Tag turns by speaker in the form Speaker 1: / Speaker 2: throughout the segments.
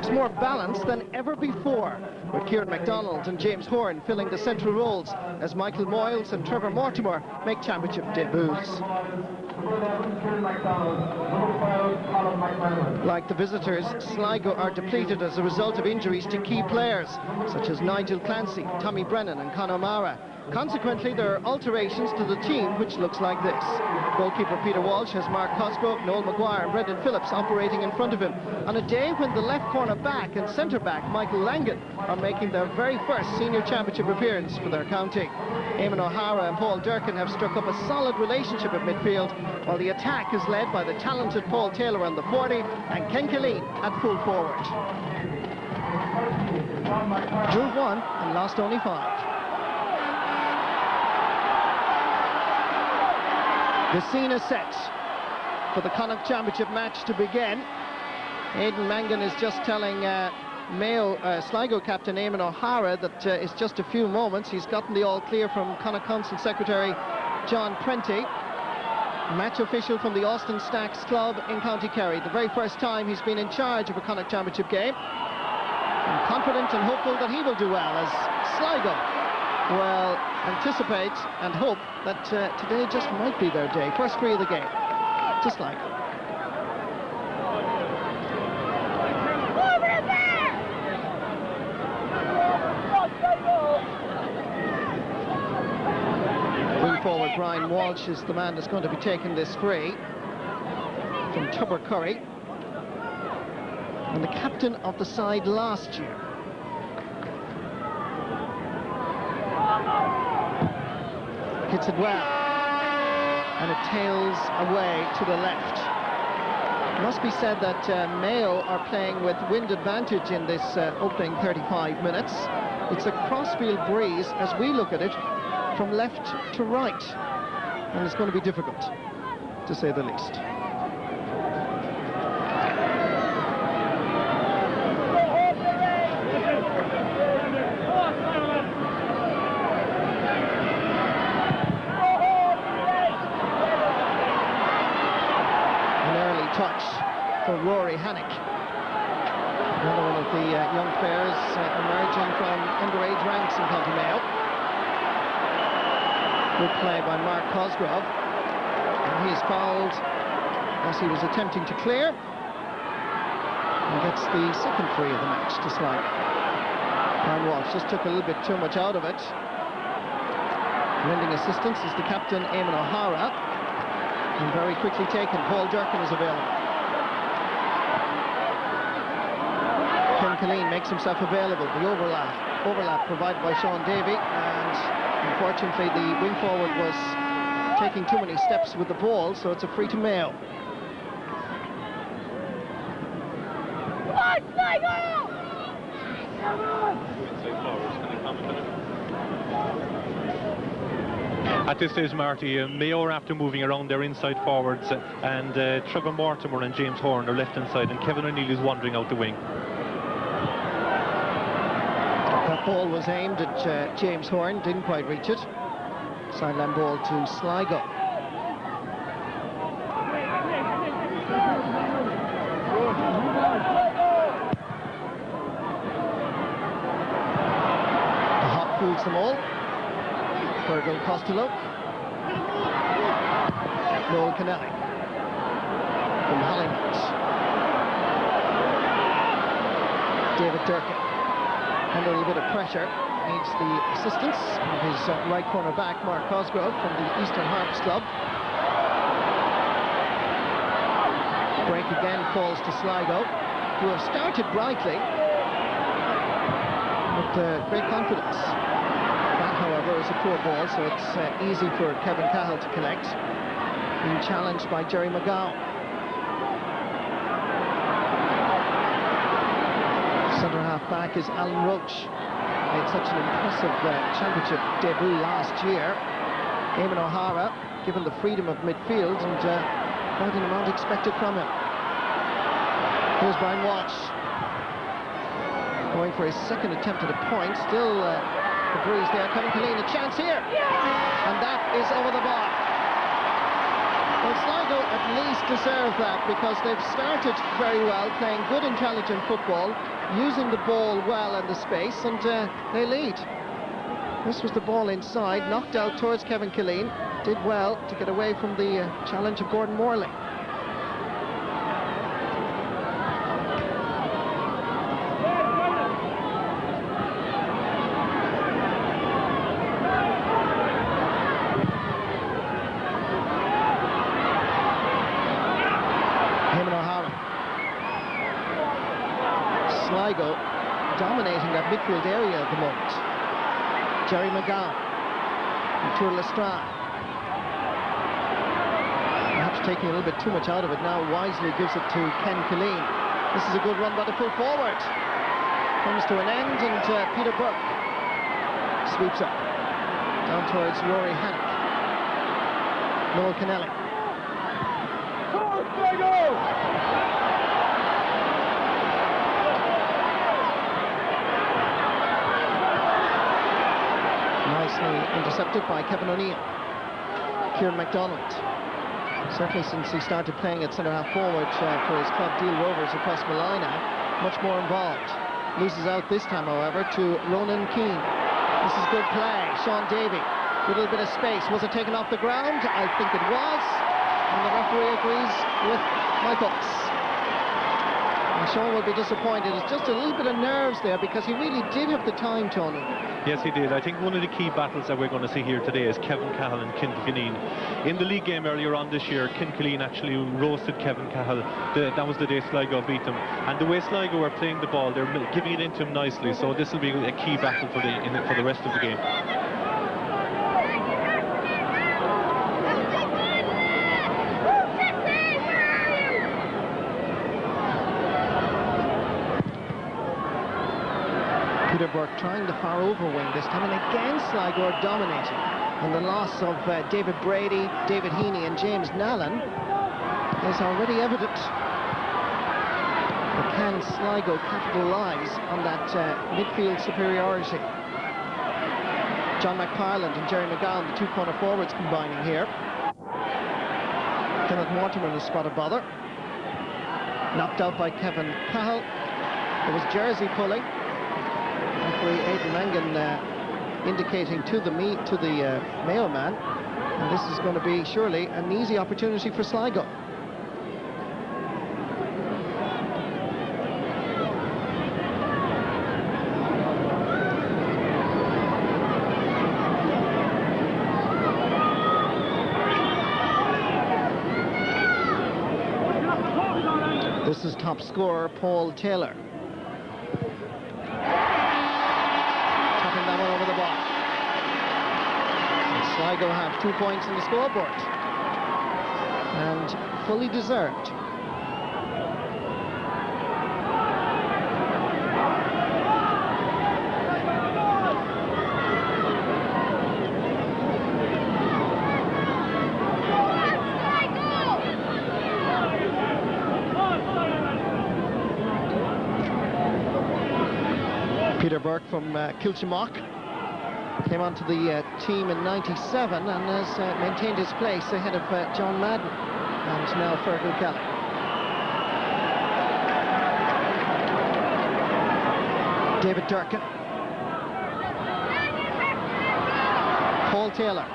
Speaker 1: looks more balanced than ever before, with Kieran MacDonald and James Horn filling the central roles as Michael Moyles and Trevor Mortimer make championship debuts. Like the visitors, Sligo are depleted as a result of injuries to key players, such as Nigel Clancy, Tommy Brennan and Conor O'Mara. Consequently, there are alterations to the team, which looks like this. Goalkeeper Peter Walsh has Mark Cosgrove, Noel Maguire and Brendan Phillips operating in front of him, on a day when the left corner back and centre back Michael Langan are making their very first senior championship appearance for their county. Eamon O'Hara and Paul Durkin have struck up a solid relationship at midfield, while the attack is led by the talented Paul Taylor on the 40 and Ken Killeen at full forward. Drew 1 and lost only 5. The scene is set for the Connacht Championship match to begin. Aidan Mangan is just telling Mayo Sligo captain Eamon O'Hara that it's just a few moments. He's gotten the all clear from Connacht Council Secretary John Prenti, match official from the Austin Stacks Club in County Kerry. The very first time he's been in charge of a Connacht Championship game. I'm confident and hopeful that he will do well, as Sligo will anticipate and hope that today just might be their day. First free of the game, just like wing forward Brian Walsh is the man that's going to be taking this free from Tubber Curry, and the captain of the side last year. Hits it well, and it tails away to the left. It must be said that Mayo are playing with wind advantage in this opening 35 minutes. It's a crossfield breeze as we look at it from left to right, and it's going to be difficult, to say the least. Touch for Rory Hannock, another one of the young players emerging from underage ranks in County Mayo. Good play by Mark Cosgrove, and he is fouled as he was attempting to clear, and gets the second free of the match to Sligo. Brian Walsh just took a little bit too much out of it. Lending assistance is the captain Eamon O'Hara. And very quickly taken. Paul Durkin is available. Ken Killeen makes himself available. The overlap provided by Sean Davey, and unfortunately the wing forward was taking too many steps with the ball, so it's a free to Mayo.
Speaker 2: At this stage, Marty, Mayo are after moving around their inside forwards, and Trevor Mortimer and James Horn are left inside, and Kevin O'Neill is wandering out the wing.
Speaker 1: That ball was aimed at James Horn, didn't quite reach it. Sideline ball to Sligo. The hop fools them all. Virgil Costello, Noel Kennelly from Hollingwood, David Durkin under a little bit of pressure, needs the assistance of his right corner back Mark Cosgrove from the Eastern Harps Club. Break again falls to Sligo, who have started brightly with great confidence. However, is a poor ball, so it's easy for Kevin Cahill to collect. Being challenged by Jerry McGowan. Centre half back is Alan Roach. Made such an impressive championship debut last year. Eamon O'Hara given the freedom of midfield, and quite an amount expected from him. Here's Brian Walsh going for his second attempt at a point. Still the breeze there. Kevin Killeen, a chance here, and that is over the bar. Well, Sligo at least deserve that, because they've started very well, playing good, intelligent football, using the ball well in the space, and they lead. This was the ball inside, knocked out towards Kevin Killeen. Did well to get away from the challenge of Gordon Morley. Sligo dominating that midfield area at the moment. Jerry McGowan and Tour Lestrade. Perhaps taking a little bit too much out of it now. Wisely gives it to Ken Killeen. This is a good run by the full forward. Comes to an end, and Peter Burke sweeps up down towards Rory Hannock. Noel Kennelly. Nicely intercepted by Kevin O'Neill. Kieran MacDonald, certainly since he started playing at centre-half forward for his club Deal Rovers across Malina, much more involved. Loses out this time, however, to Ronan Keane. This is good play. Sean Davey, with a little bit of space. Was it taken off the ground? I think it was. And the referee agrees with my thoughts. And Sean will be disappointed. It's just a little bit of nerves there, because he really did have the time, Tony.
Speaker 2: Yes, he did. I think one of the key battles that we're going to see here today is Kevin Cahill and Ken Killeen. In the league game earlier on this year, Ken Killeen actually roasted Kevin Cahill. That was the day Sligo beat them. And the way Sligo are playing the ball, they're giving it into him nicely. So this will be a key battle for the rest of the game. Peter Burke trying the far over wing this time, and again Sligo are dominating. And the loss of David Brady, David Heaney and James Nallen is already evident. But can Sligo capitalise on that midfield superiority? John McParland and Jerry McGowan, the two corner forwards, combining here. Kenneth Mortimer in the spot of bother. Knocked out by Kevin Cahill. There was jersey pulling. Referee Aidan Mangan indicating to the Mayo man, and this is going to be surely an easy opportunity for Sligo. This is top scorer Paul Taylor. Sligo have 2 points in the scoreboard, and fully deserved. Peter Burke from Kilchimock came onto the team in '97 and has maintained his place ahead of John Madden and now Fergal Kelly. David Durkin. Paul Taylor.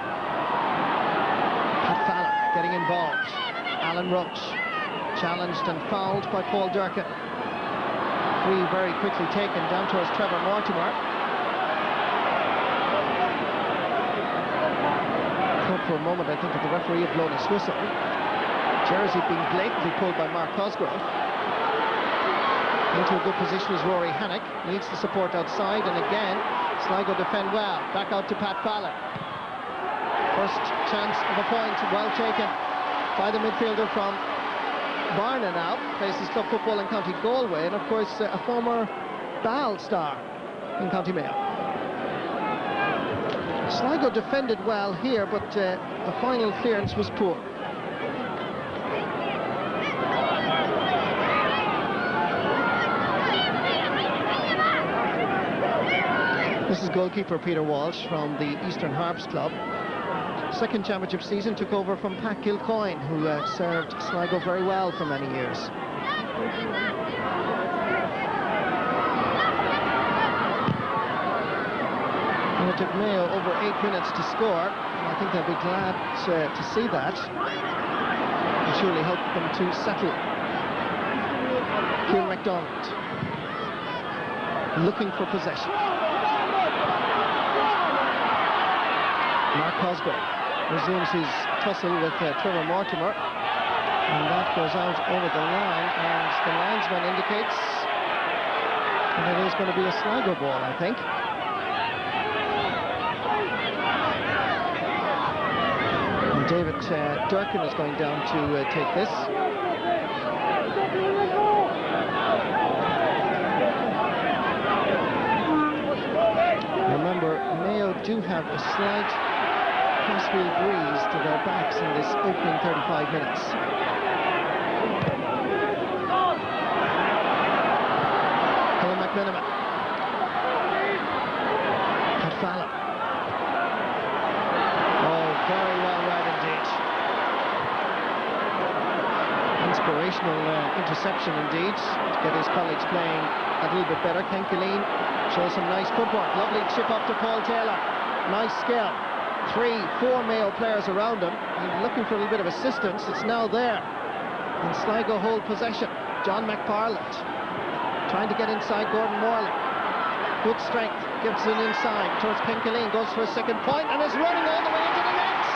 Speaker 2: Pat Fallon getting involved. Alan Roach challenged and fouled by Paul Durkin. Free very quickly taken down towards Trevor Mortimer. For a moment, I think that the referee had blown his whistle. Jersey being blatantly pulled by Mark Cosgrove. Into a good position is Rory Hannock. Needs the support outside, and again, Sligo defend well. Back out to Pat Fallon. First chance of a point, well taken by the midfielder from Barna now. Plays his club football in County Galway, and of course a former Ball star in County Mayo. Sligo defended well here, but the final clearance was poor. This is goalkeeper Peter Walsh from the Eastern Harps Club.
Speaker 1: second championship season, took over from Pat Kilcoyne, who served Sligo very well for many years. And it took Mayo over 8 minutes to score, and I think they'll be glad to see that. It surely help them to settle. Kieran MacDonald looking for possession. Mark Cosgrave resumes his tussle with Trevor Mortimer, and that goes out over the line, and the linesman indicates that it is going to be a Sligo ball, I think. And David Durkin is going down to take this. Remember, Mayo do have a slight crossfield breeze to their backs in this opening 35 minutes. Colin McMiniman. Pat Fallon. Oh, very well read indeed. Inspirational interception indeed, to get his colleagues playing a little bit better. Ken Killeen shows some nice footwork. Lovely chip up to Paul Taylor. Nice skill. 3-4 Mayo players around him. He's looking for a little bit of assistance. It's now there. And Sligo hold possession. John McParland trying to get inside Gordon Morley. Good strength. Gives it inside towards Ken Killeen. Goes for a second point and is running all the way into the net.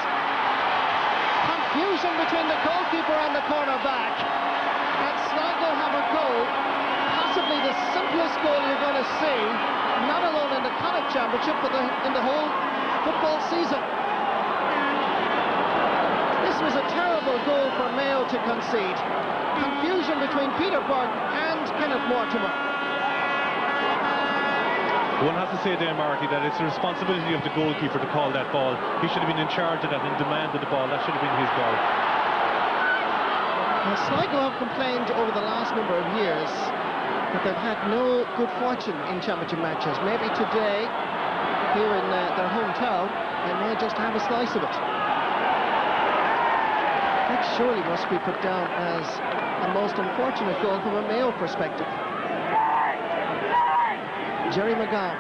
Speaker 1: Confusion between the goalkeeper and the cornerback. And Sligo have a goal. Possibly the simplest goal you're going to see, not alone in the Connacht Championship, but in the whole football season. This was a terrible goal for Mayo to concede. Confusion between Peter Burke and Kenneth Mortimer.
Speaker 3: One has to say there, Marty, that it's the responsibility of the goalkeeper to call that ball. He should have been in charge of that and demanded the ball. That should have been his ball.
Speaker 1: Now, Sligo have complained over the last number of years that they've had no good fortune in championship matches. Maybe today, here in their hometown, they may just have a slice of it. That surely must be put down as a most unfortunate goal from a Mayo perspective. Jerry McGowan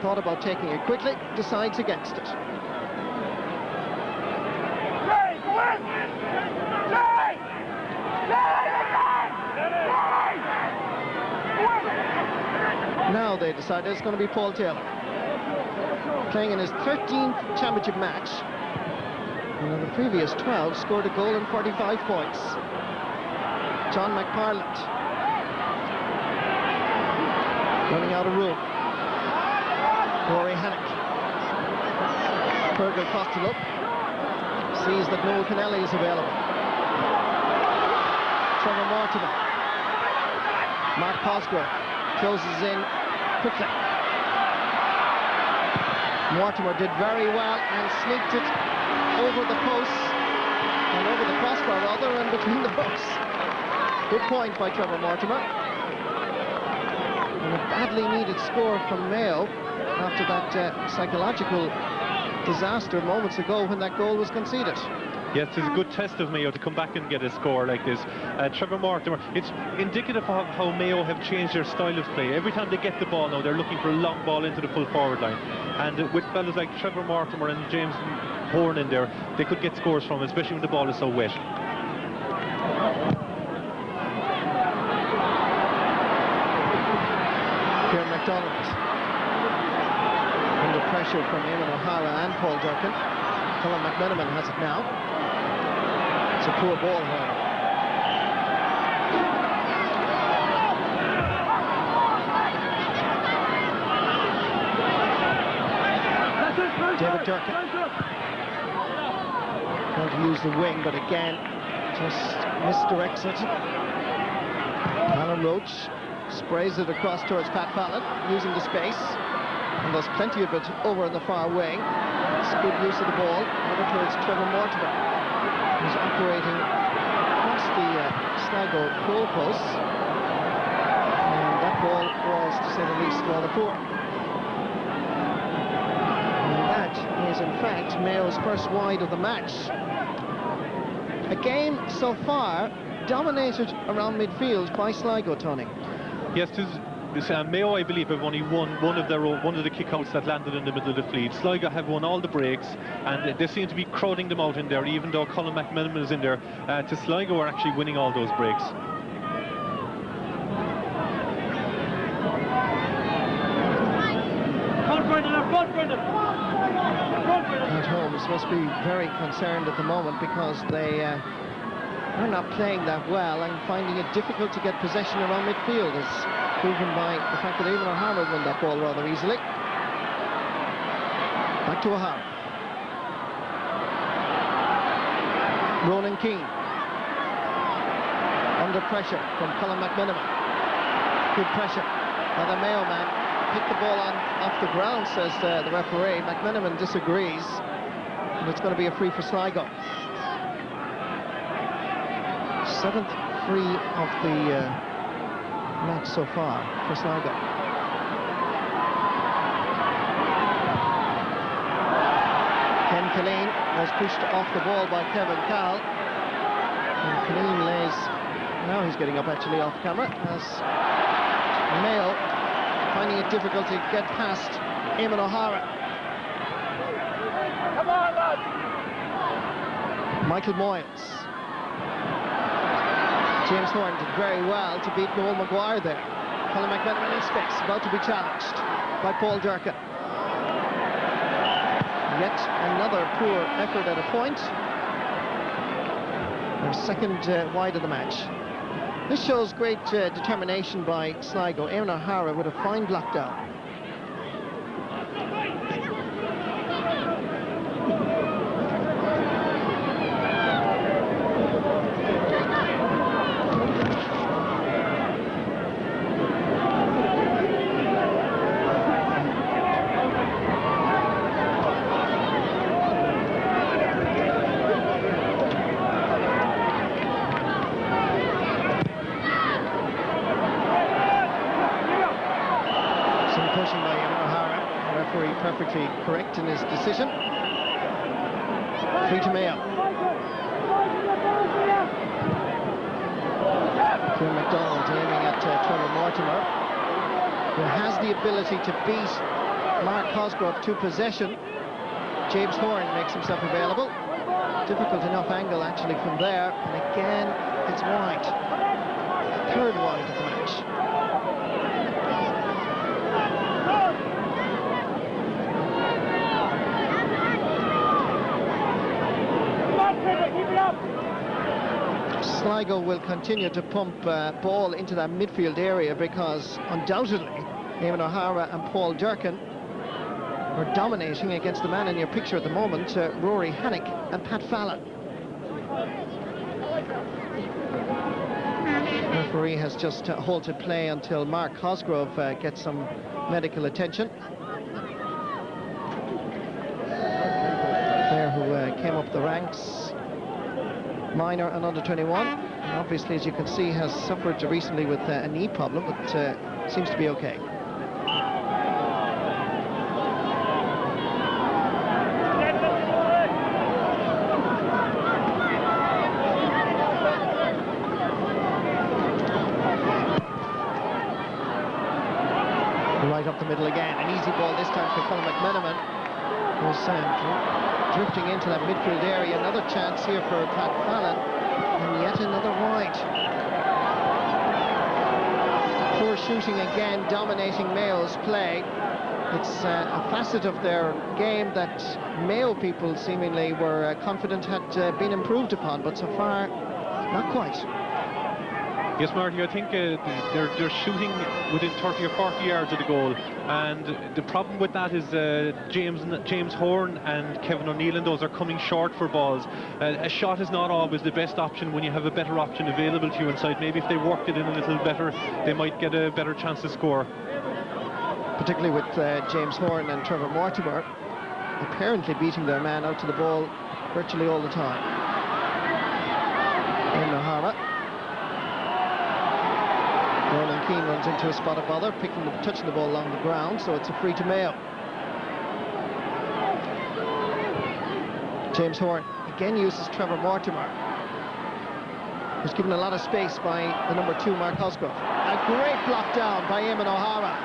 Speaker 1: thought about taking it quickly, decides against it. Now they decide it's going to be Paul Taylor, playing in his 13th championship match, and in the previous 12 scored a goal and 45 points. John McParland running out of room. Rory Hannock. Fergal Costello sees that Noel Kennelly is available. Trevor Mortimer. Mark Cosgrave closes in quickly. Mortimer did very well and sneaked it over the posts, and over the crossbar rather, and between the posts. Good point by Trevor Mortimer. And a badly needed score from Mayo after that psychological disaster moments ago when that goal was conceded.
Speaker 3: Yes, it's a good test of Mayo to come back and get a score like this. Trevor Mortimer, it's indicative of how Mayo have changed their style of play. Every time they get the ball now, they're looking for a long ball into the full forward line. And with fellas like Trevor Mortimer and James Horn in there, they could get scores from, especially when the ball is so wet.
Speaker 1: Kieran MacDonald under pressure from Eamon O'Hara and Paul Durkin. Colin McMiniman has it now. It's a poor ball, however. David Durkin going to use the wing, but again just misdirects it. Alan Roach sprays it across towards Pat Fallon, using the space, and there's plenty of it over in the far wing. It's good use of the ball over towards Trevor Mortimer, who's operating across the Sligo goal posts, and that ball was, to say the least, rather poor. And that is was in fact Mayo's first wide of the match. A game so far dominated around midfield by Sligo, Tony.
Speaker 3: Yes, Mayo, I believe, have only won one of the kickouts that landed in the middle of the fleet. Sligo have won all the breaks, and they seem to be crowding them out in there, even though Colin McMillan is in there. To Sligo are actually winning all those breaks.
Speaker 1: At Holmes must be very concerned at the moment because they are not playing that well and finding it difficult to get possession around midfield, as proven by the fact that even O'Hara won that ball rather easily. Back to O'Hara. Ronan Keane. Under pressure from Colin McMillan. Good pressure by the Mayo man. Hit the ball off the ground, says the referee. McManaman disagrees, and it's going to be a free for Sligo. 7th free of the match so far for Sligo. Ken Killeen was pushed off the ball by Kevin Cowell, and Killeen lays, now he's getting up actually off camera, as Mayo finding it difficult to get past Eamon O'Hara.
Speaker 2: Come on, lads!
Speaker 1: Michael Moyles. James Horn did very well to beat Noel Maguire there. Colin McManaman in space, about to be challenged by Paul Durkin. Yet another poor effort at a point. Their second wide of the match. This shows great determination by Sligo. Eamon O'Hara with a fine block down. Perfectly correct in his decision. Free to Mayo. Kieran MacDonald aiming at Trevor Mortimer, who has the ability to beat Mark Cosgrove to possession. James Horn makes himself available. Difficult enough angle actually from there, and again it's wide. Third wide of the match. Sligo will continue to pump ball into that midfield area because undoubtedly Eamon O'Hara and Paul Durkin are dominating against the man in your picture at the moment, Rory Hannick and Pat Fallon. The referee has just halted play until Mark Cosgrove gets some medical attention. Player who came up the ranks, minor and under 21, and obviously, as you can see, has suffered recently with a knee problem, but seems to be okay. Right up the middle again, an easy ball this time for Colin McManaman, who's drifting into that midfield area. Another chance here for Pat Fallon, and yet another wide. Poor shooting again, dominating Mayo's play. It's a facet of their game that Mayo people seemingly were confident had been improved upon, but so far, not quite.
Speaker 3: Yes, Marty, I think they're shooting within 30 or 40 yards of the goal, and the problem with that is James Horn and Kevin O'Neill and those are coming short for balls. A shot is not always the best option when you have a better option available to you inside. Maybe if they worked it in a little better, they might get a better chance to score.
Speaker 1: Particularly with James Horn and Trevor Mortimer apparently beating their man out to the ball virtually all the time. Eamon O'Hara. Ronan Keane runs into a spot of bother, touching the ball along the ground, so it's a free to Mayo. James Horn again uses Trevor Mortimer, who's given a lot of space by the number 2 Mark Cosgrove. A great block down by Eamon O'Hara.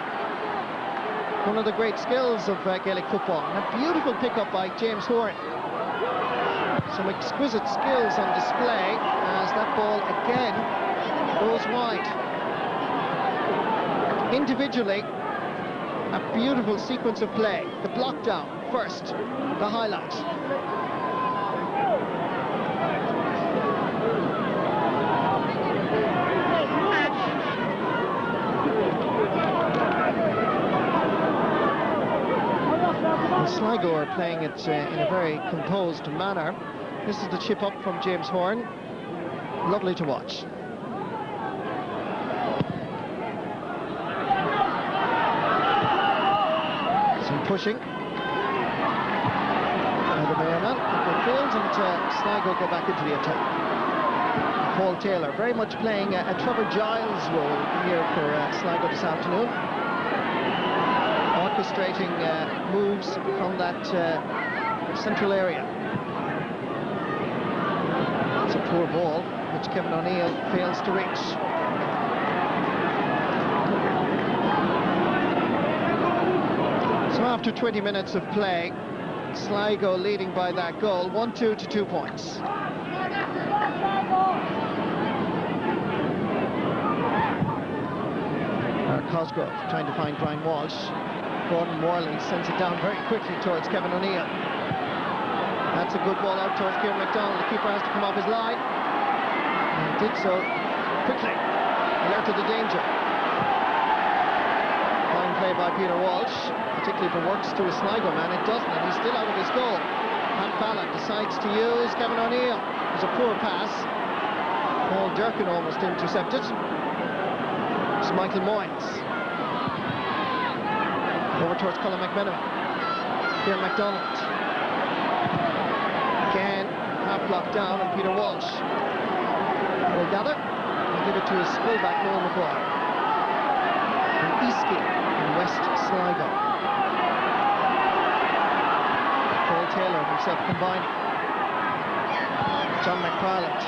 Speaker 1: One of the great skills of Gaelic football. And a beautiful pickup by James Horn. Some exquisite skills on display as that ball again goes wide. Individually, a beautiful sequence of play. The block down first, the highlight. And Sligo are playing it in a very composed manner. This is the chip up from James Horn. Lovely to watch. Some pushing. And the Mayo man, midfield, and Sligo go back into the attack. Paul Taylor, very much playing a Trevor Giles role here for Sligo this afternoon. Orchestrating moves from that central area. It's a poor ball, which Kevin O'Neill fails to reach. So after 20 minutes of play, Sligo leading by that goal, 1-2 to 2 points. Cosgrove trying to find Brian Walsh. Gordon Morley sends it down very quickly towards Kevin O'Neill. That's a good ball out towards Kieran MacDonald. The keeper has to come off his line. And did so quickly. Alert to the danger. Fine play by Peter Walsh. Particularly if it works to a Sligo man. It doesn't, and he's still out of his goal. Pat Fallon decides to use Kevin O'Neill. It was a poor pass. Paul Durkin almost intercepted. It's Michael Moynes. Over towards Colin McMenamin. Kieran MacDonald. Again, half blocked down, and Peter Walsh will gather and give it to his fullback, Noel McGuire. From Eastgate in West Sligo. Paul Taylor himself combining. John McFarland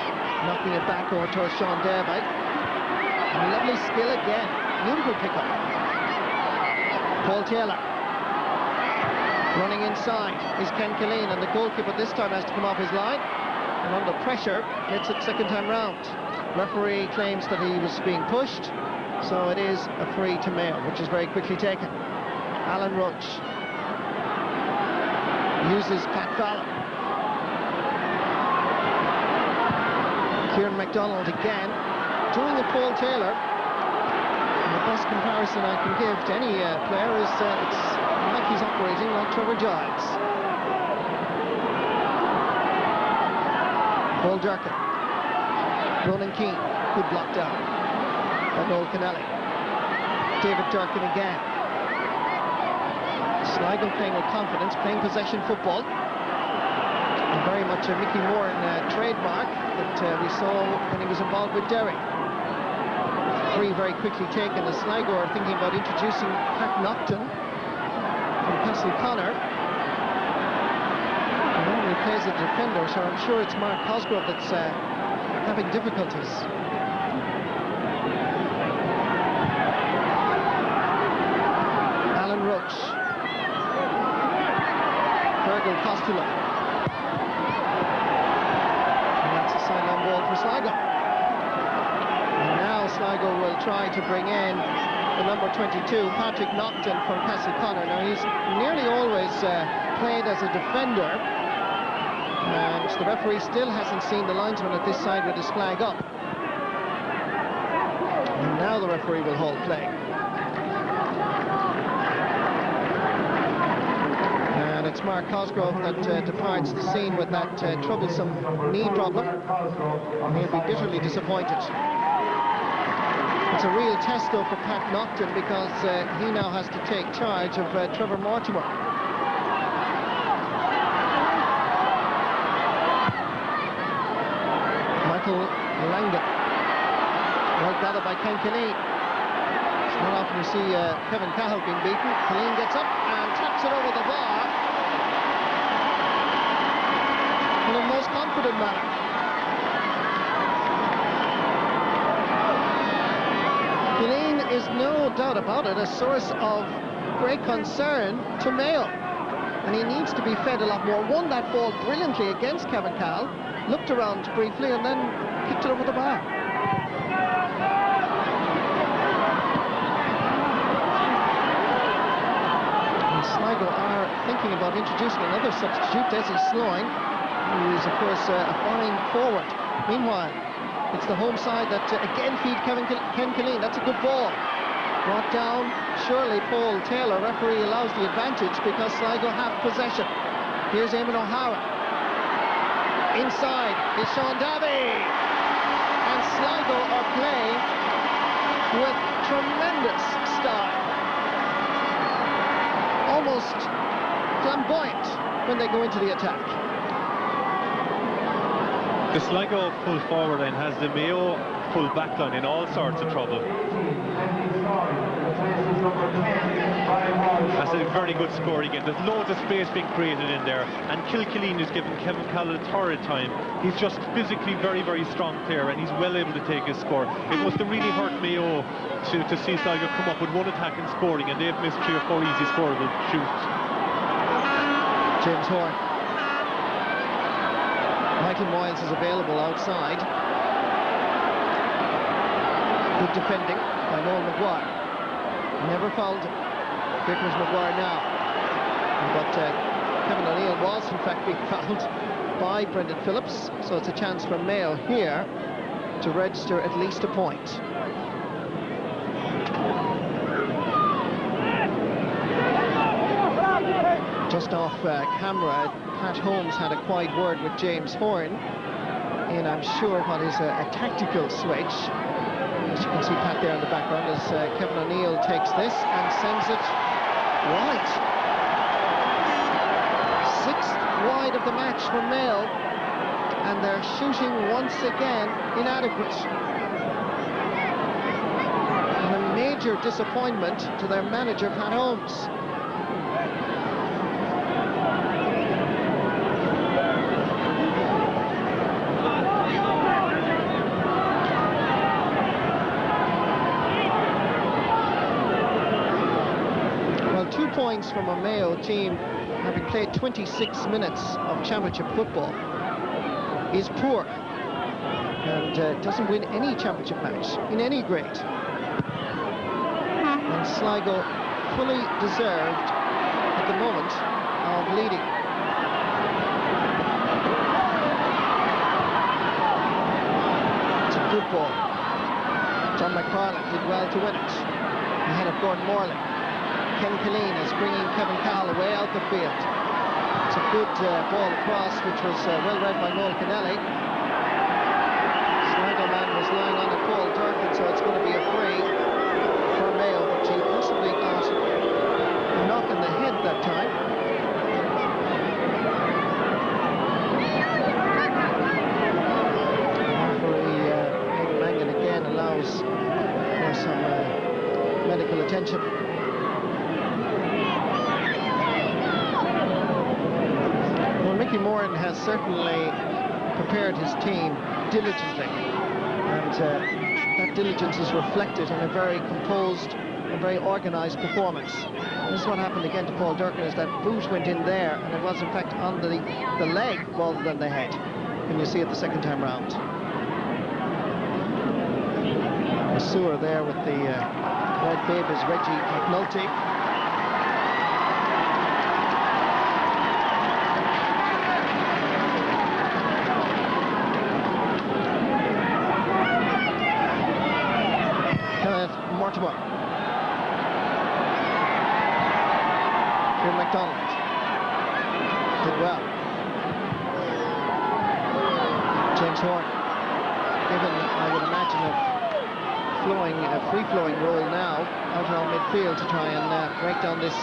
Speaker 1: knocking it back over towards Sean Davey. And lovely skill again. Beautiful pickup. Paul Taylor. Running inside is Ken Killeen, and the goalkeeper this time has to come off his line. And under pressure, gets it second time round. Referee claims that he was being pushed, so it is a free to Mayo, which is very quickly taken. Alan Roach uses Pat Fallon. Kieran MacDonald again, doing a Paul Taylor. And the best comparison I can give to any player is it's like he's operating like Trevor Giles. Paul Durkin. Ronan Keane, good block down by Noel Kennelly. David Durkin again. Sligo playing with confidence, playing possession football. And very much a Mickey Moore trademark that we saw when he was involved with Derry. Free very quickly taken as Sligo are thinking about introducing Pat Nocton from Castle Connor. He normally plays as a defender, so I'm sure it's Mark Cosgrove that's having difficulties. Alan Roach. Fergal Costello. And that's a sideline ball for Sligo. And now Sligo will try to bring in the number 22, Patrick Nocton from Castle Connor. Now he's nearly always played as a defender, and the referee still hasn't seen the linesman at this side with his flag up. And now the referee will hold play. And it's Mark Cosgrove that departs the scene with that troublesome knee problem. And he'll be bitterly disappointed. It's a real test, though, for Pat Nocton, because he now has to take charge of Trevor Mortimer. Michael Langdon. Well gathered by Ken Killeen. It's not often you see Kevin Cahill being beaten. Killeen gets up and taps it over the bar. in a most confident manner. Killeen is no doubt about it a source of great concern to Mayo, and he needs to be fed a lot more. Won that ball brilliantly against Kevin Cahill, looked around briefly and then kicked it over the bar. And Sligo are thinking about introducing another substitute, Desi Sloan, who is of course a fine forward. Meanwhile, it's the home side that again feed Ken Killeen. That's a good ball. Brought down, surely Paul Taylor, referee allows the advantage because Sligo have possession. Here's Eamon O'Hara. Inside is Sean Davey. And Sligo are playing with tremendous style. Almost flamboyant when they go into the attack.
Speaker 3: The Sligo full forward line has the Mayo full back line in all sorts of trouble. That's a very good score again. There's loads of space being created in there, and Killeen is giving Kevin Cahill a torrid time. He's just physically very, very strong player, and he's well able to take his score. It must have really hurt Mayo to see Sligo come up with one attack and scoring, and they've missed 3 or 4 easy scoreable shoots.
Speaker 1: James Horn. Michael Moyles is available outside. Good defending by Noel Maguire. Never fouled Vickers Maguire now. But Kevin O'Neill was in fact being fouled by Brendan Phillips. So it's a chance for Mayo here to register at least a point. Just off camera, Pat Holmes had a quiet word with James Horn in, I'm sure, what is a tactical switch. As you can see Pat there in the background as Kevin O'Neill takes this and sends it wide. 6th wide of the match for Mayo, and they're shooting once again inadequate. And a major disappointment to their manager, Pat Holmes. Points from a Mayo team having played 26 minutes of championship football is poor, and doesn't win any championship match in any grade. And Sligo fully deserved at the moment of leading. It's a good ball. John McFarlane did well to win it ahead of Gordon Morley. Ken Killeen is bringing Kevin Cahill away out the field. It's a good ball across, which was well read by Noel Kennelly. Sligo man was lying on the Paul Durkin, so it's going to be a free for Mayo, but he possibly got a knock in the head that time. Referee Aidan Mangan again allows for some medical attention. Mickey Moran has certainly prepared his team diligently, and that diligence is reflected in a very composed and very organised performance. This is what happened again to Paul Durkin, is that boot went in there, and it was in fact on the leg rather than the head, when you see it the second time round. The sewer there with the red babe is Reggie McNulty. McDonald did well. James Horn given, I would imagine, a free-flowing role now out around midfield to try and break down this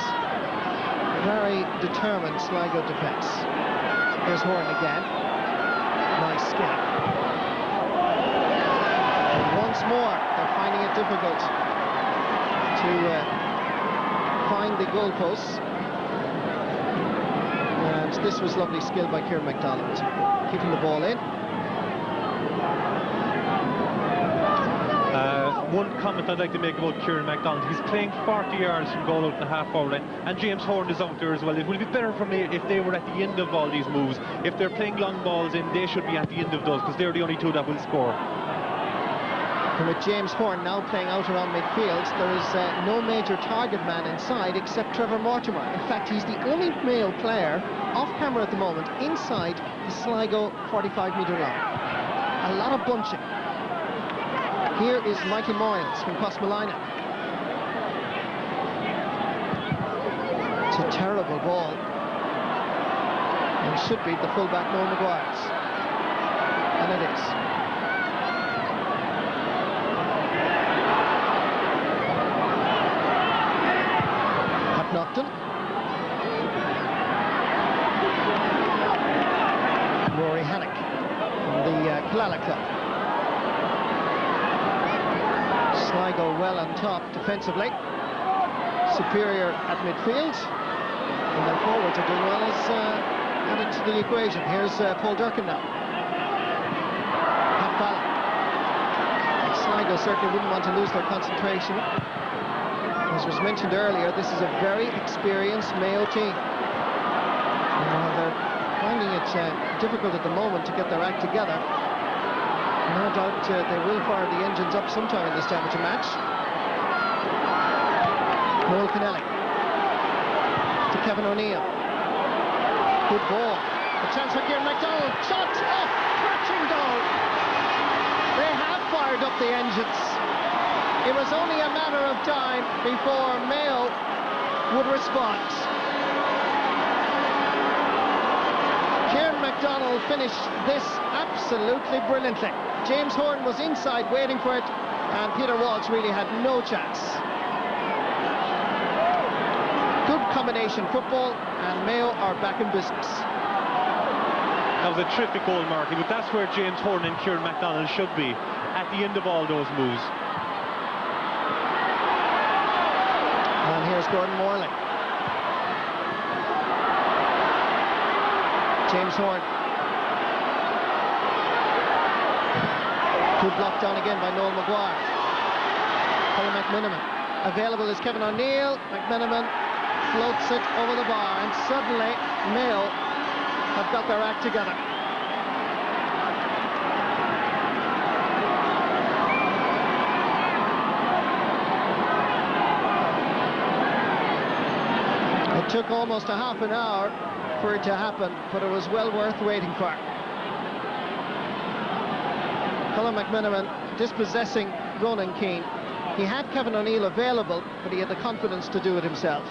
Speaker 1: very determined Sligo defence. Here's Horn again. Nice skip. And once more, they're finding it difficult to find the goalposts. chance. This was lovely skill by Kieran MacDonald, keeping the ball in.
Speaker 3: One comment I'd like to make about Kieran MacDonald: he's playing 40 yards from goal out in the half-forward line, and James Horn is out there as well. It would be better for me if they were at the end of all these moves. If they're playing long balls in, they should be at the end of those, because they're the only two that will score.
Speaker 1: And with James Horn now playing out around midfield, there is no major target man inside except Trevor Mortimer. In fact, he's the only Mayo player off camera at the moment inside the Sligo 45-metre line. A lot of bunching. Here is Michael Moyles from Cosmolina. It's a terrible ball, and should be the fullback Noel Maguire's, and it is. Upton. Rory Hannock from the Killala club. Sligo well on top defensively, superior at midfield, and their forwards are doing well as added to the equation. Here's Paul Durkin now. Pat Fallon. Sligo certainly wouldn't want to lose their concentration. As was mentioned earlier, this is a very experienced Mayo team. They're finding it difficult at the moment to get their act together. No doubt they will fire the engines up sometime in this amateur match. Noel Kennelly to Kevin O'Neill. Good ball. A chance for Kieran MacDonald. Shot off. Crashing goal. They have fired up the engines. It was only a matter of time before Mayo would respond. Kieran MacDonald finished this absolutely brilliantly. James Horn was inside waiting for it, and Peter Walsh really had no chance. Good combination football, and Mayo are back in business.
Speaker 3: That was a terrific goal, Marty, but that's where James Horn and Kieran MacDonald should be, at the end of all those moves.
Speaker 1: And here's Gordon Morley. James Horn. Good block down again by Noel Maguire. Colin McMiniman. Available is Kevin O'Neill. McMiniman floats it over the bar, and suddenly Mayo have got their act together. It took almost a half an hour for it to happen, but it was well worth waiting for. Colin McMiniman dispossessing Ronan Keane. He had Kevin O'Neill available, but he had the confidence to do it himself.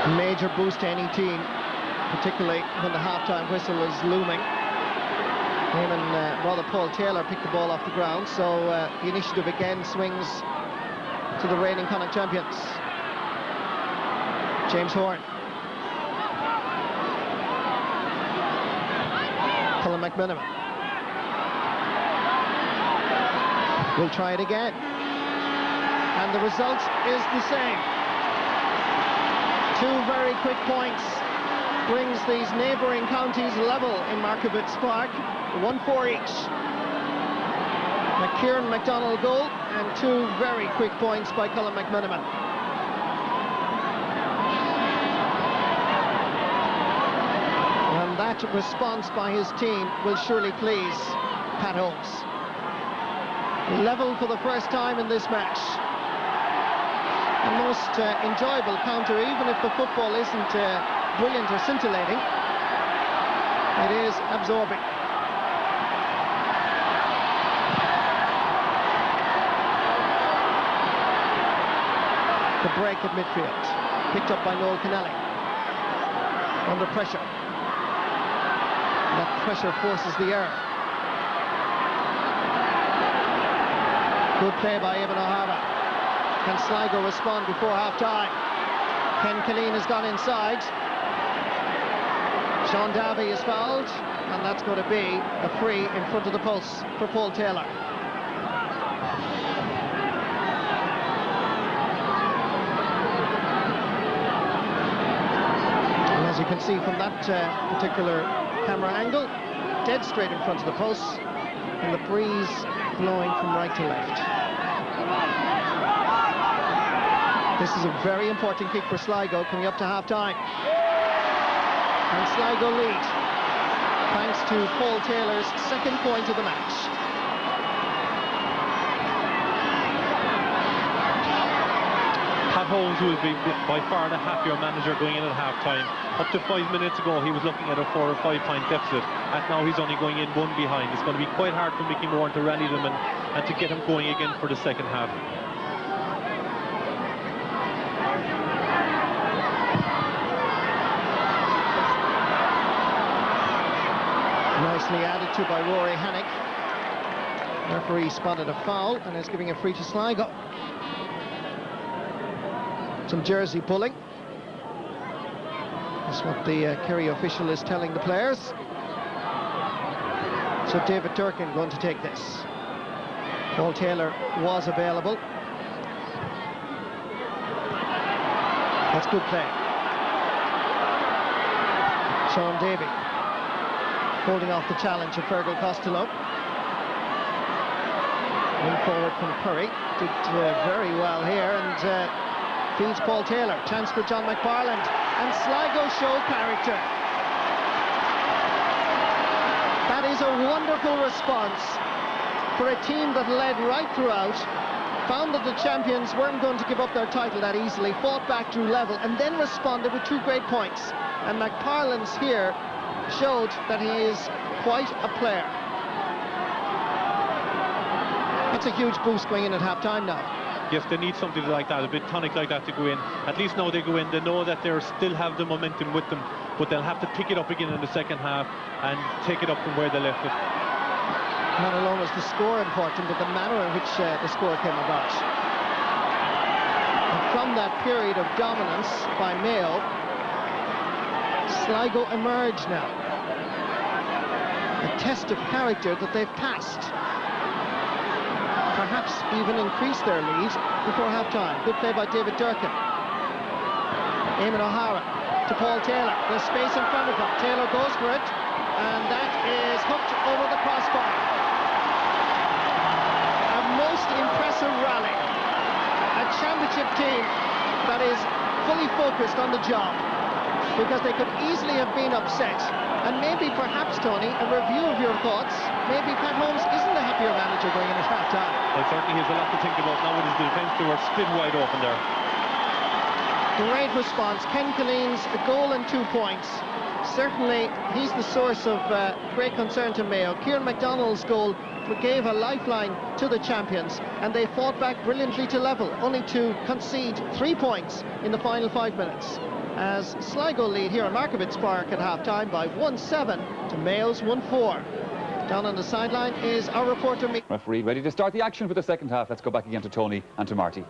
Speaker 1: A major boost to any team, particularly when the half-time whistle is looming. Him and brother Paul Taylor picked the ball off the ground, so the initiative again swings to the reigning Connacht champions. James Horn. Colin McMiniman. We'll try it again. And the result is the same. Two very quick points brings these neighbouring counties level in Markovitz Park. 1-4 each. A Kieran MacDonald goal and two very quick points by Colin McMiniman. And that response by his team will surely please Pat Holmes. Level for the first time in this match. A most enjoyable counter, even if the football isn't brilliant or scintillating. It is absorbing. The break at midfield, picked up by Noel Kennelly. Under pressure. That pressure forces the error. Good play by Evan O'Hara. Can Sligo respond before half-time? Ken Killeen has gone inside. Sean Davey is fouled, and that's going to be a free in front of the post for Paul Taylor. And as you can see from that particular camera angle, dead straight in front of the post, and the breeze blowing from right to left. This is a very important kick for Sligo coming up to half-time. And Sligo lead, thanks to Paul Taylor's second point of the match.
Speaker 3: Pat Holmes will be by far the happier manager going in at half-time. Up to 5 minutes ago, he was looking at a 4 or 5 point deficit. And now he's only going in one behind. It's going to be quite hard for Mickey Moore to rally them and to get him going again for the second half.
Speaker 1: Nicely added to by Rory Hannick. Referee spotted a foul and is giving a free to Sligo. Some jersey pulling. That's what the Kerry official is telling the players. So David Durkin going to take this. Paul Taylor was available. That's good play. Sean Davey holding off the challenge of Fergal Costello. Wing forward from Curry. Did very well here and feeds Paul Taylor. Chance for John McFarland. And Sligo show character. That is a wonderful response for a team that led right throughout, found that the champions weren't going to give up their title that easily, fought back, drew level, and then responded with 2 great points. And McFarland's here showed that he is quite a player. That's a huge boost going in at half-time now.
Speaker 3: Yes, they need something like that, a bit tonic like that to go in. At least now they go in, they know that they still have the momentum with them, but they'll have to pick it up again in the second half and take it up from where they left it.
Speaker 1: Not alone was the score important, but the manner in which the score came about. And from that period of dominance by Mayo, Sligo emerge now. A test of character that they've passed. Perhaps even increase their lead before half-time. Good play by David Durkin. Eamon O'Hara to Paul Taylor. There's space in front of him. Taylor goes for it, and that is hooked over the crossbar. A most impressive rally. A championship team that is fully focused on the job, because they could easily have been upset. And maybe, perhaps, Tony, a review of your thoughts, maybe Pat Holmes isn't a happier manager going in at half-time.
Speaker 3: Well, certainly he has a lot to think about now with his defence. They were split wide open there.
Speaker 1: Great response. Ken Colleen's a goal and 2 points. Certainly, he's the source of great concern to Mayo. Kieran MacDonald's goal gave a lifeline to the champions, and they fought back brilliantly to level, only to concede 3 points in the final 5 minutes. As Sligo lead here at Markovitz Park at half-time by 1-7 to Mayo's 1-4. Down on the sideline is our reporter...
Speaker 4: Referee ready to start the action for the second half. Let's go back again to Tony and to Marty.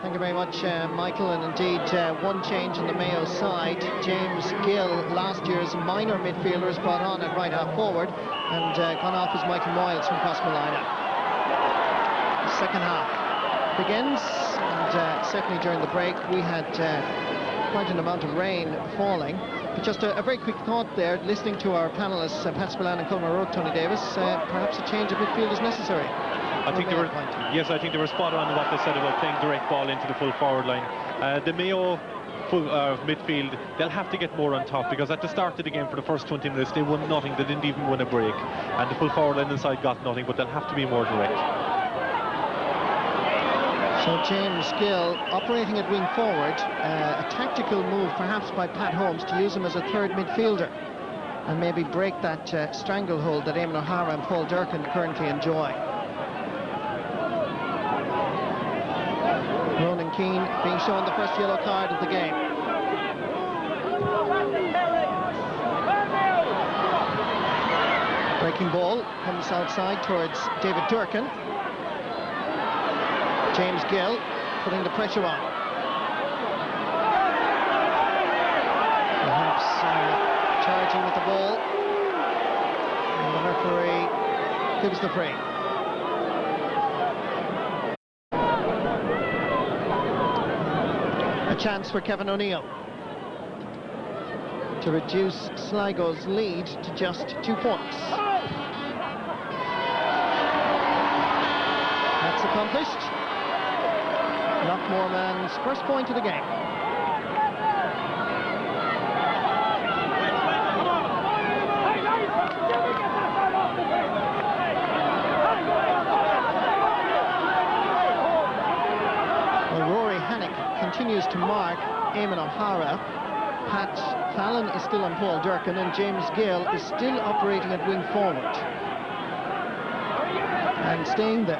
Speaker 1: Thank you very much, Michael, and indeed one change on the Mayo side. James Gill, last year's minor midfielder, is brought on at right half forward, and gone off is Michael Moyles from Cosmolina. Second half begins, and certainly during the break we had quite an amount of rain falling. But just a very quick thought there, listening to our panellists, Pat Spillane and Colm O'Rourke, Tony Davis, perhaps a change of midfield is necessary.
Speaker 3: I think they were, yes, I think they were spot on in what they said about playing direct ball into the full forward line. The Mayo full midfield, they'll have to get more on top, because at the start of the game for the first 20 minutes they won nothing, they didn't even win a break, and the full forward line inside got nothing, but they'll have to be more direct.
Speaker 1: So James Gill operating at wing forward, a tactical move perhaps by Pat Holmes to use him as a third midfielder and maybe break that stranglehold that Eamon O'Hara and Paul Durkin currently enjoy. Ronan Keane being shown the first yellow card of the game. Breaking ball comes outside towards David Durkin. James Gill putting the pressure on. Perhaps charging gives the free. A chance for Kevin O'Neill to reduce Sligo's lead to just 2 points. That's accomplished. Lockmoreman's first point of the game. Well, Rory Hannock continues to mark Eamon O'Hara. Pat Fallon is still on Paul Durkin, and James Gale is still operating at wing forward and staying there.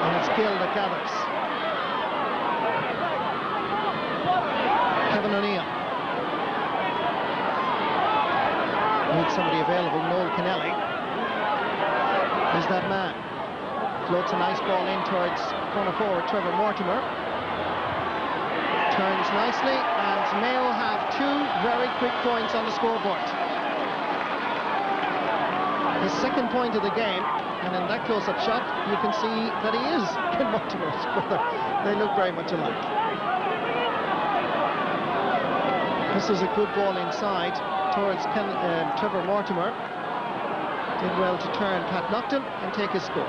Speaker 1: And it's Gale that gathers. Kevin O'Neill needs somebody available. Noel Kennelly is that man. Floats a nice ball in towards corner forward Trevor Mortimer. Turns nicely, and Mayo have 2 very quick points on the scoreboard. His second point of the game, and in that close-up shot you can see that he is Ken Mortimer's brother. They look very much alike. This is a good ball inside towards Trevor Mortimer. Did well to turn Pat Nocton and take his score.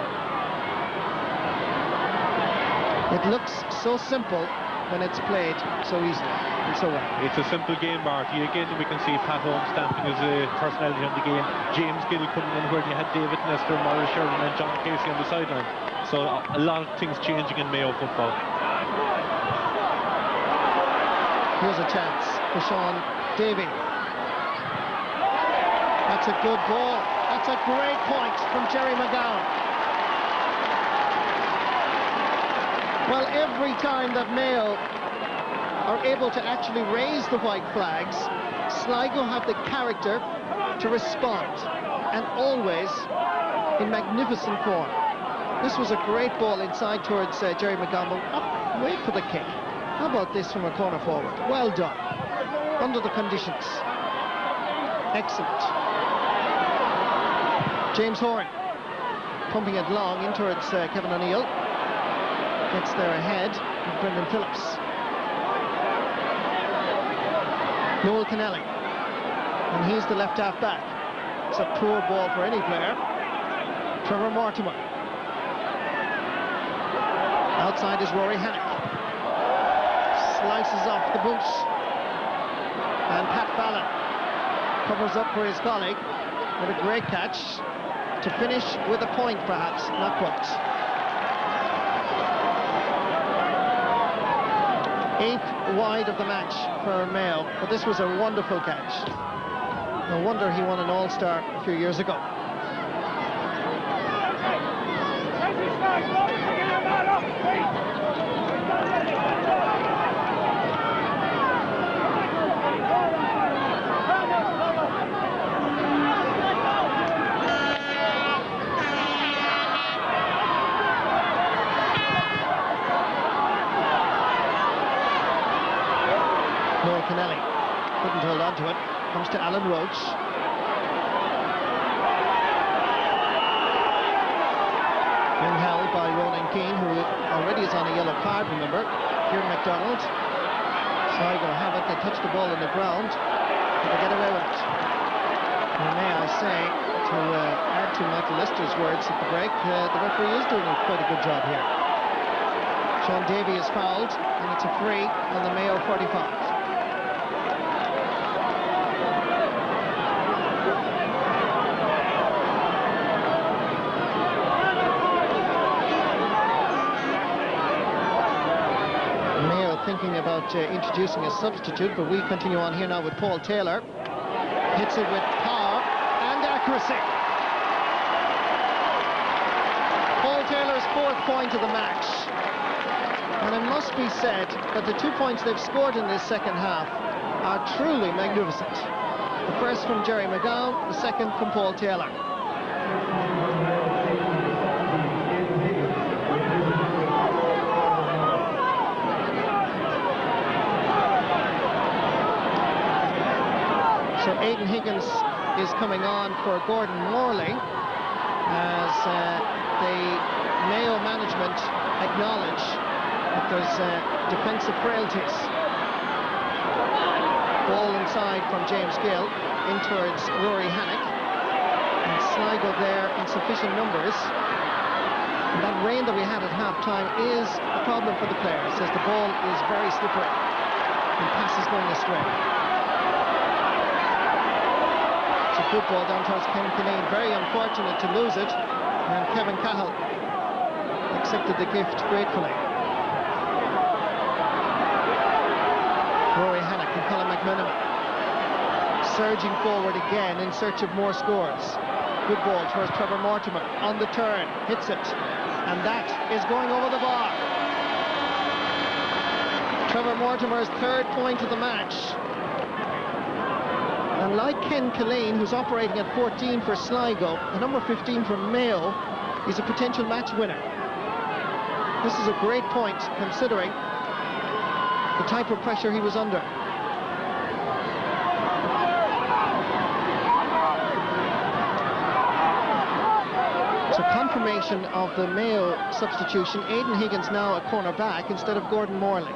Speaker 1: It looks so simple when it's played so easily and so well.
Speaker 3: It's a simple game, Marty. Again, we can see Pat Holmes stamping his personality on the game. James Gill coming in where you had David Nestor, Maurice Sheridan and John Casey on the sideline. So a lot of things changing in Mayo football.
Speaker 1: Here's a chance for Sean Davey. That's a good ball. That's a great point from Jerry McGowan. Well, every time that Mayo are able to actually raise the white flags, Sligo have the character to respond, and always in magnificent form. This was a great ball inside towards Jerry McGowan. Wait for the kick. How about this from a corner forward? Well done. Under the conditions. Excellent. James Horn pumping it long in towards Kevin O'Neill. Gets there ahead of Brendan Phillips. Noel Kennelly, and he's the left half back. It's a poor ball for any player. Trevor Mortimer. Outside is Rory Hannock. Slices off the boot. And Pat Fallon covers up for his colleague with a great catch to finish with a point, perhaps, not quite. 8th wide of the match for Mayo, but this was a wonderful catch. No wonder he won an All-Star a few years ago. Noel Kennelly couldn't hold on to it. Comes to Alan Roach. Being held by Ronan Keane, who already is on a yellow card, remember. Kieran MacDonald. Sligo have it. They touch the ball in the ground, but they get away with it. And may I say, to add to Michael Lister's words at the break, the referee is doing quite a good job here. Sean Davey is fouled, and it's a free on the Mayo 45. Thinking about introducing a substitute, but we continue on here now with Paul Taylor. Hits it with power and accuracy. Paul Taylor's 4th point of the match. And it must be said that the 2 points they've scored in this second half are truly magnificent. The first from Jerry McGowan, the second from Paul Taylor. Higgins is coming on for Gordon Morley as the Mayo management acknowledge that there's defensive frailties. Ball inside from James Gill in towards Rory Hannock, and Sligo there in sufficient numbers. And that rain that we had at half-time is a problem for the players, as the ball is very slippery and passes going astray. It's a good ball down towards Ken Kinane. Very unfortunate to lose it, and Kevin Cahill accepted the gift gratefully. Rory Hannock and Colin McMenamin surging forward again in search of more scores. Good ball towards Trevor Mortimer on the turn, hits it, and that is going over the bar. Trevor Mortimer's third point of the match. And like Ken Killeen, who's operating at 14 for Sligo, the number 15 for Mayo is a potential match winner. This is a great point considering the type of pressure he was under. So confirmation of the Mayo substitution. Aidan Higgins now a corner back instead of Gordon Morley.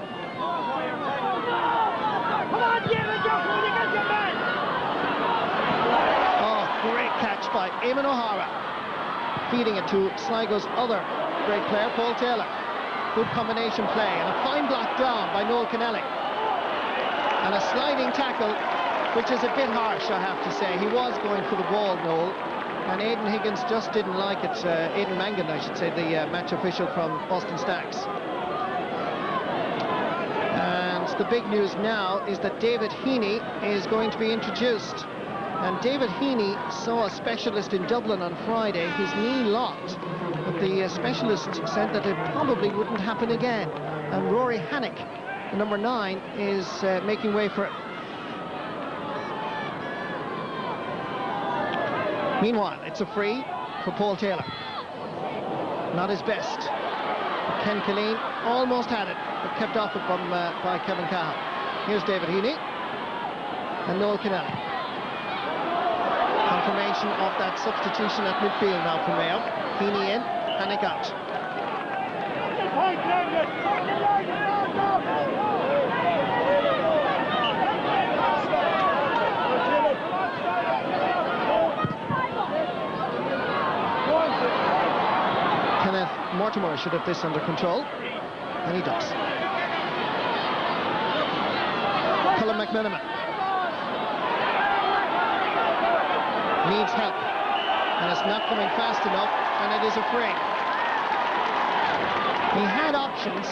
Speaker 1: Oh, great catch by Eamon O'Hara. Feeding it to Sligo's other great player, Paul Taylor. Good combination play, and a fine block down by Noel Kennelly. And a sliding tackle, which is a bit harsh, I have to say. He was going for the ball, Noel, and Aidan Higgins just didn't like it. Aidan Mangan, I should say, the match official from Boston Stacks. And the big news now is that David Heaney is going to be introduced. And David Heaney saw a specialist in Dublin on Friday. His knee locked, but the specialist said that it probably wouldn't happen again. And Rory Hannock, the number 9, is making way for it. Meanwhile, it's a free for Paul Taylor. Not his best. Ken Killeen almost had it, but kept off it from, by Kevin Cahill. Here's David Heaney and Noel Kennelly. Confirmation of that substitution at midfield now for Mayo. Heaney in, Hannock out. Kenneth Mortimer should have this under control, and he does. Colin McMenamin needs help, and it's not coming fast enough, and it is a free. He had options,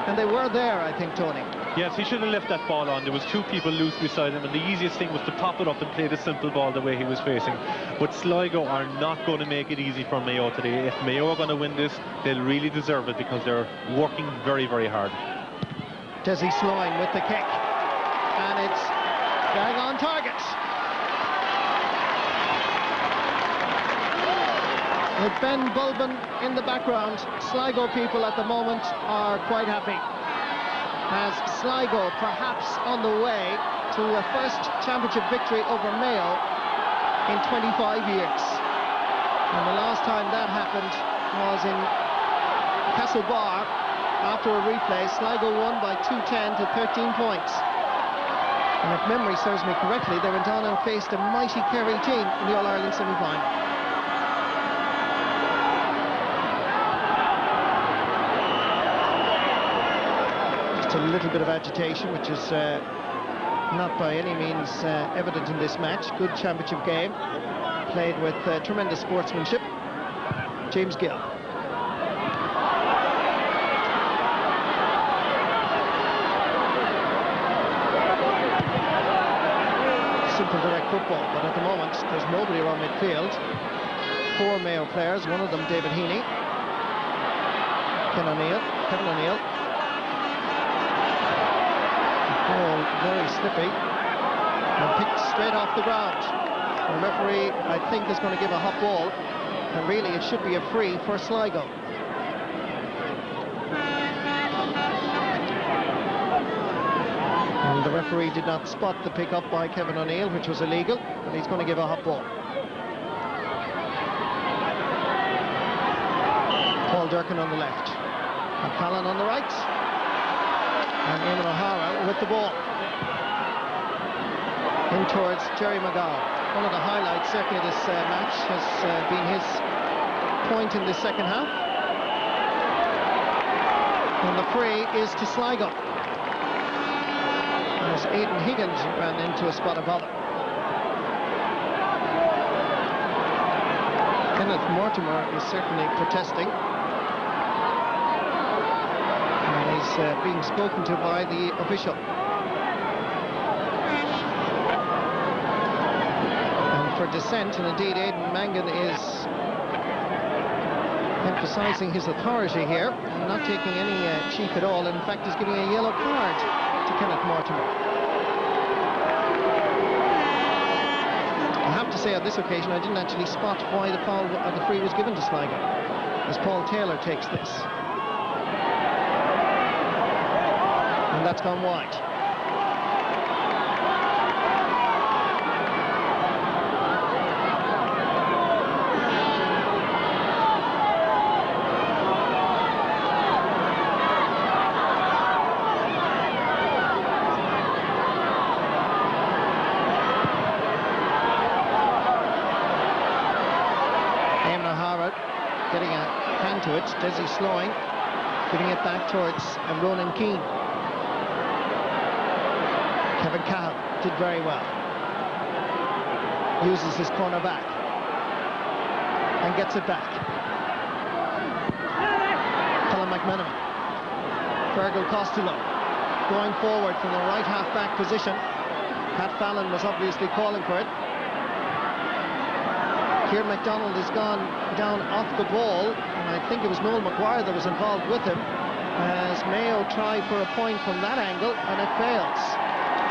Speaker 1: and they were there, I think, Tony.
Speaker 3: Yes, he should have left that ball on. There was 2 people loose beside him, and the easiest thing was to pop it up and play the simple ball the way he was facing. But Sligo are not going to make it easy for Mayo today. If Mayo are going to win this, they'll really deserve it, because they're working very, very hard.
Speaker 1: Desi Sloan with the kick, and it's bang on target. With Ben Bulben in the background, Sligo people at the moment are quite happy, as Sligo perhaps on the way to a first championship victory over Mayo in 25 years. And the last time that happened was in Castlebar. After a replay, Sligo won by 2-10 to 13 points. And if memory serves me correctly, they went on and faced a mighty Kerry team in the All-Ireland semi-final. A little bit of agitation, which is not by any means evident in this match. Good championship game, played with tremendous sportsmanship. James Gill. Simple direct football, but at the moment there's nobody around midfield. 4 Mayo players, one of them David Heaney. Kevin O'Neill. Ball very slippy and picked straight off the ground. The referee, I think, is going to give a hot ball, and really it should be a free for Sligo. And the referee did not spot the pick up by Kevin O'Neill, which was illegal, but he's going to give a hot ball. Paul Durkin on the left, and Callan on the right, and Eamon O'Hara with the ball in towards Jerry McGowan. One of the highlights certainly of this match has been his point in the second half. And the free is to Sligo, as Aidan Higgins ran into a spot of bother. Kenneth Mortimer is certainly protesting, and he's being spoken to by the official. And for dissent, and indeed Aidan Mangan is emphasising his authority here and not taking any cheek at all. In fact, he's giving a yellow card to Kenneth Mortimer. I have to say on this occasion I didn't actually spot why the foul or the free was given to Sligo, as Paul Taylor takes this. And that's gone wide. Getting a hand to it, Desi Sloying giving it back towards Ronan Keane. Kevin Cahill did very well, uses his corner back and gets it back. Colin McMenamin, Fergal Costello going forward from the right half-back position. Pat Fallon was obviously calling for it. Kieran MacDonald has gone down off the ball, and I think it was Noel Maguire that was involved with him, as Mayo tried for a point from that angle, and it fails.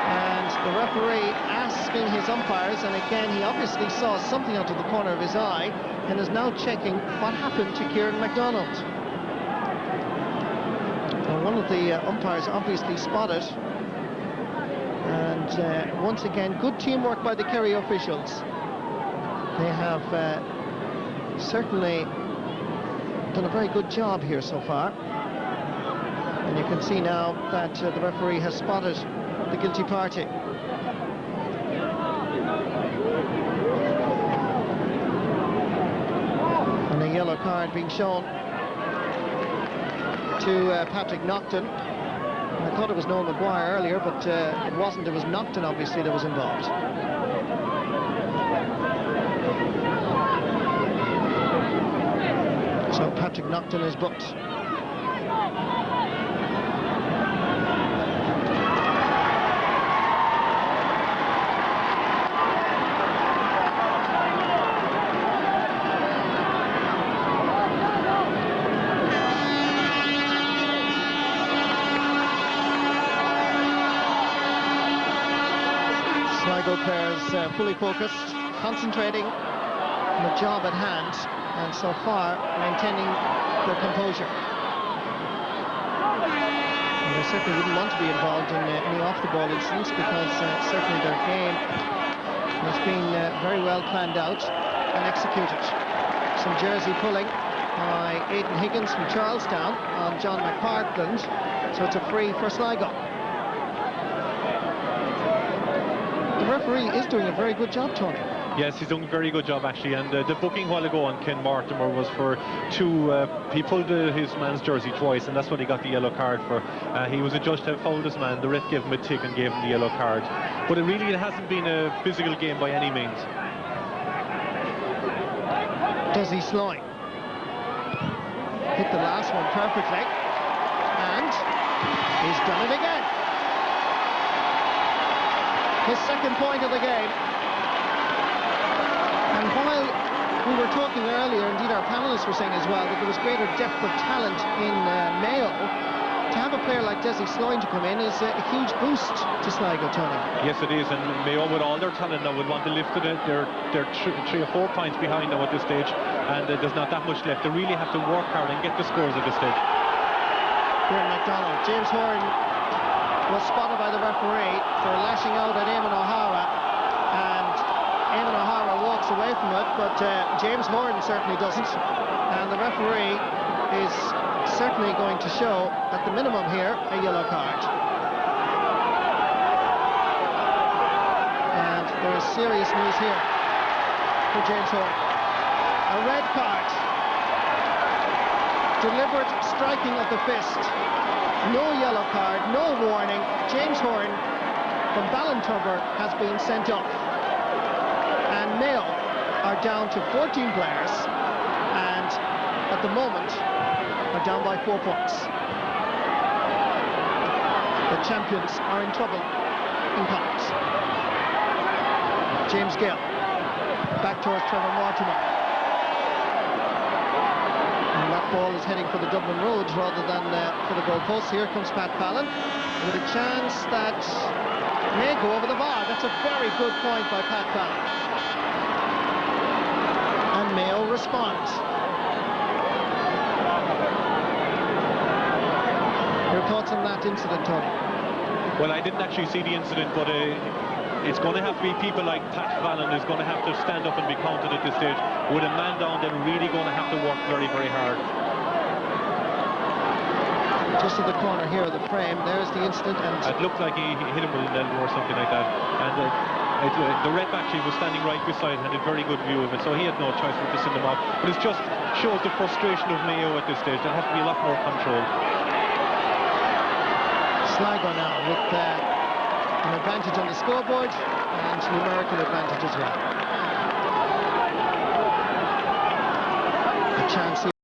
Speaker 1: And the referee asking his umpires, and again he obviously saw something out of the corner of his eye, and is now checking what happened to Kieran MacDonald. Well, one of the umpires obviously spotted, and once again, good teamwork by the Kerry officials. They have certainly done a very good job here so far. And you can see now that the referee has spotted the guilty party. And a yellow card being shown to Patrick Naughton. I thought it was Noel Maguire earlier, but it wasn't. It was Naughton, obviously, that was involved. So Patrick Naughton is booked. Sligo players fully focused, concentrating on the job at hand, and so far maintaining their composure. And they certainly wouldn't want to be involved in any off-the-ball incidents, because certainly their game has been very well planned out and executed. Some jersey pulling by Aidan Higgins from Charlestown on John McPartland, so it's a free for Sligo. The referee is doing a very good job, Tony.
Speaker 3: Yes, he's doing a very good job actually, and the booking a while ago on Ken Mortimer was for two, he pulled his man's jersey twice, and that's what he got the yellow card for. He was adjudged to have fouled his man, the ref gave him a tick and gave him the yellow card. But it hasn't been a physical game by any means.
Speaker 1: Desi Sloying hit the last one perfectly, and he's done it again. His second point of the game. And while we were talking earlier, indeed our panellists were saying as well, that there was greater depth of talent in Mayo, to have a player like Desi Sloying to come in is a huge boost to Sligo, Tony.
Speaker 3: Yes, it is, and Mayo, with all their talent now, would want to lift it. They're 3 or 4 points behind now at this stage, and there's not that much left. They really have to work hard and get the scores at this stage.
Speaker 1: Kieran MacDonald, James Horan was spotted by the referee for lashing out at Eamon O'Hara, and Eamon O'Hara walks away from it, but James Horan certainly doesn't, and the referee is certainly going to show, at the minimum here, a yellow card. And there is serious news here for James Horan. A red card. Deliberate striking of the fist. No yellow card, no warning. James Horan from Ballintubber has been sent off. And Mayo are down to 14 players, and at the moment are down by 4 points. The champions are in trouble in Connacht. James Gill back towards Trevor Mortimer. And that ball is heading for the Dublin Roads rather than for the goal post. Here comes Pat Fallon with a chance that may go over the bar. That's a very good point by Pat Fallon. And Mayo responds. Your thoughts on that incident, Tony?
Speaker 3: Well, I didn't actually see the incident, but it's going to have to be people like Pat Fallon who's going to have to stand up and be counted at this stage. With a man down, they're really going to have to work very, very hard.
Speaker 1: Just at the corner here of the frame, there's the incident, and
Speaker 3: it looked like he hit him with an elbow or something like that. And the ref actually was standing right beside, had a very good view of it, so he had no choice but to send him off. But it just shows the frustration of Mayo at this stage. There has to be a lot more control. Sligo now with an advantage on the scoreboard and numerical advantage as well. A chance here.